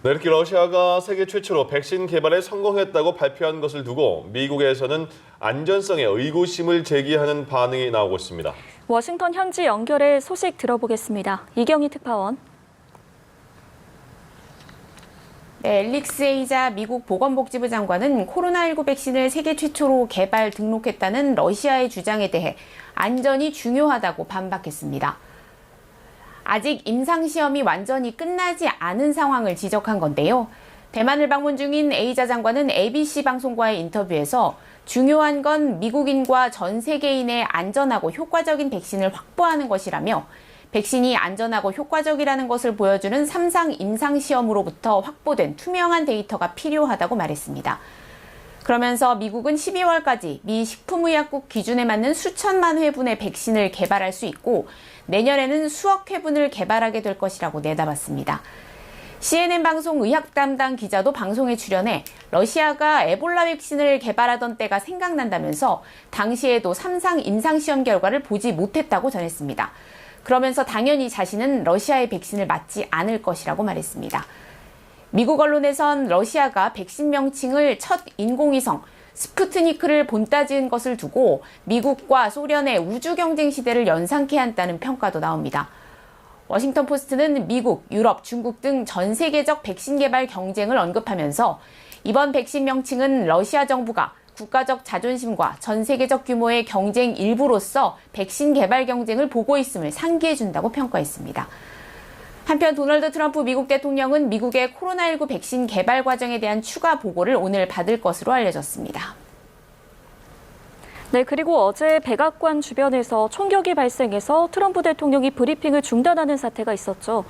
네, 이렇게 러시아가 세계 최초로 백신 개발에 성공했다고 발표한 것을 두고 미국에서는 안전성에 의구심을 제기하는 반응이 나오고 있습니다. 워싱턴 현지 연결해 소식 들어보겠습니다. 이경희 특파원. 네, 앨릭스 에이자 미국 보건복지부 장관은 코로나19 백신을 세계 최초로 개발 등록했다는 러시아의 주장에 대해 안전이 중요하다고 반박했습니다. 아직 임상시험이 완전히 끝나지 않은 상황을 지적한 건데요. 대만을 방문 중인 에이자 장관은 ABC 방송과의 인터뷰에서 중요한 건 미국인과 전 세계인의 안전하고 효과적인 백신을 확보하는 것이라며 백신이 안전하고 효과적이라는 것을 보여주는 3상 임상시험으로부터 확보된 투명한 데이터가 필요하다고 말했습니다. 그러면서 미국은 12월까지 미 식품의약국 기준에 맞는 수천만 회분의 백신을 개발할 수 있고 내년에는 수억 회분을 개발하게 될 것이라고 내다봤습니다. CNN 방송 의학 담당 기자도 방송에 출연해 러시아가 에볼라 백신을 개발하던 때가 생각난다면서 당시에도 3상 임상시험 결과를 보지 못했다고 전했습니다. 그러면서 당연히 자신은 러시아의 백신을 맞지 않을 것이라고 말했습니다. 미국 언론에선 러시아가 백신 명칭을 첫 인공위성 스푸트니크를 본따 지은 것을 두고 미국과 소련의 우주 경쟁 시대를 연상케 한다는 평가도 나옵니다. 워싱턴 포스트는 미국, 유럽, 중국 등 전 세계적 백신 개발 경쟁을 언급하면서 이번 백신 명칭은 러시아 정부가 국가적 자존심과 전 세계적 규모의 경쟁 일부로서 백신 개발 경쟁을 보고 있음을 상기해준다고 평가했습니다. 한편 도널드 트럼프 미국 대통령은 미국의 코로나19 백신 개발 과정에 대한 추가 보고를 오늘 받을 것으로 알려졌습니다. 네, 그리고 어제 백악관 주변에서 총격이 발생해서 트럼프 대통령이 브리핑을 중단하는 사태가 있었죠.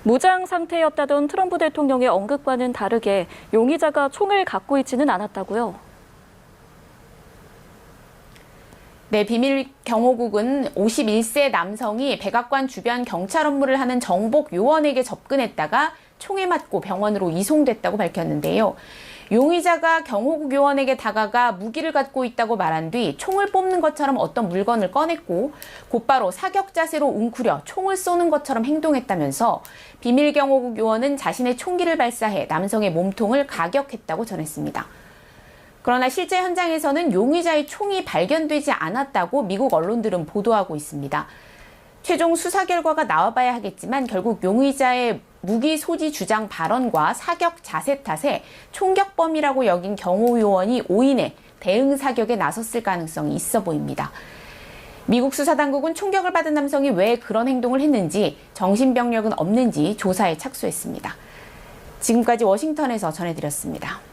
무장 상태였다던 트럼프 대통령의 언급과는 다르게 용의자가 총을 갖고 있지는 않았다고요. 네, 비밀경호국은 51세 남성이 백악관 주변 경찰 업무를 하는 정복 요원에게 접근했다가 총에 맞고 병원으로 이송됐다고 밝혔는데요. 용의자가 경호국 요원에게 다가가 무기를 갖고 있다고 말한 뒤 총을 뽑는 것처럼 어떤 물건을 꺼냈고 곧바로 사격 자세로 웅크려 총을 쏘는 것처럼 행동했다면서 비밀경호국 요원은 자신의 총기를 발사해 남성의 몸통을 가격했다고 전했습니다. 그러나 실제 현장에서는 용의자의 총이 발견되지 않았다고 미국 언론들은 보도하고 있습니다. 최종 수사 결과가 나와봐야 하겠지만 결국 용의자의 무기 소지 주장 발언과 사격 자세 탓에 총격범이라고 여긴 경호요원이 오인해 대응 사격에 나섰을 가능성이 있어 보입니다. 미국 수사당국은 총격을 받은 남성이 왜 그런 행동을 했는지, 정신병력은 없는지 조사에 착수했습니다. 지금까지 워싱턴에서 전해드렸습니다.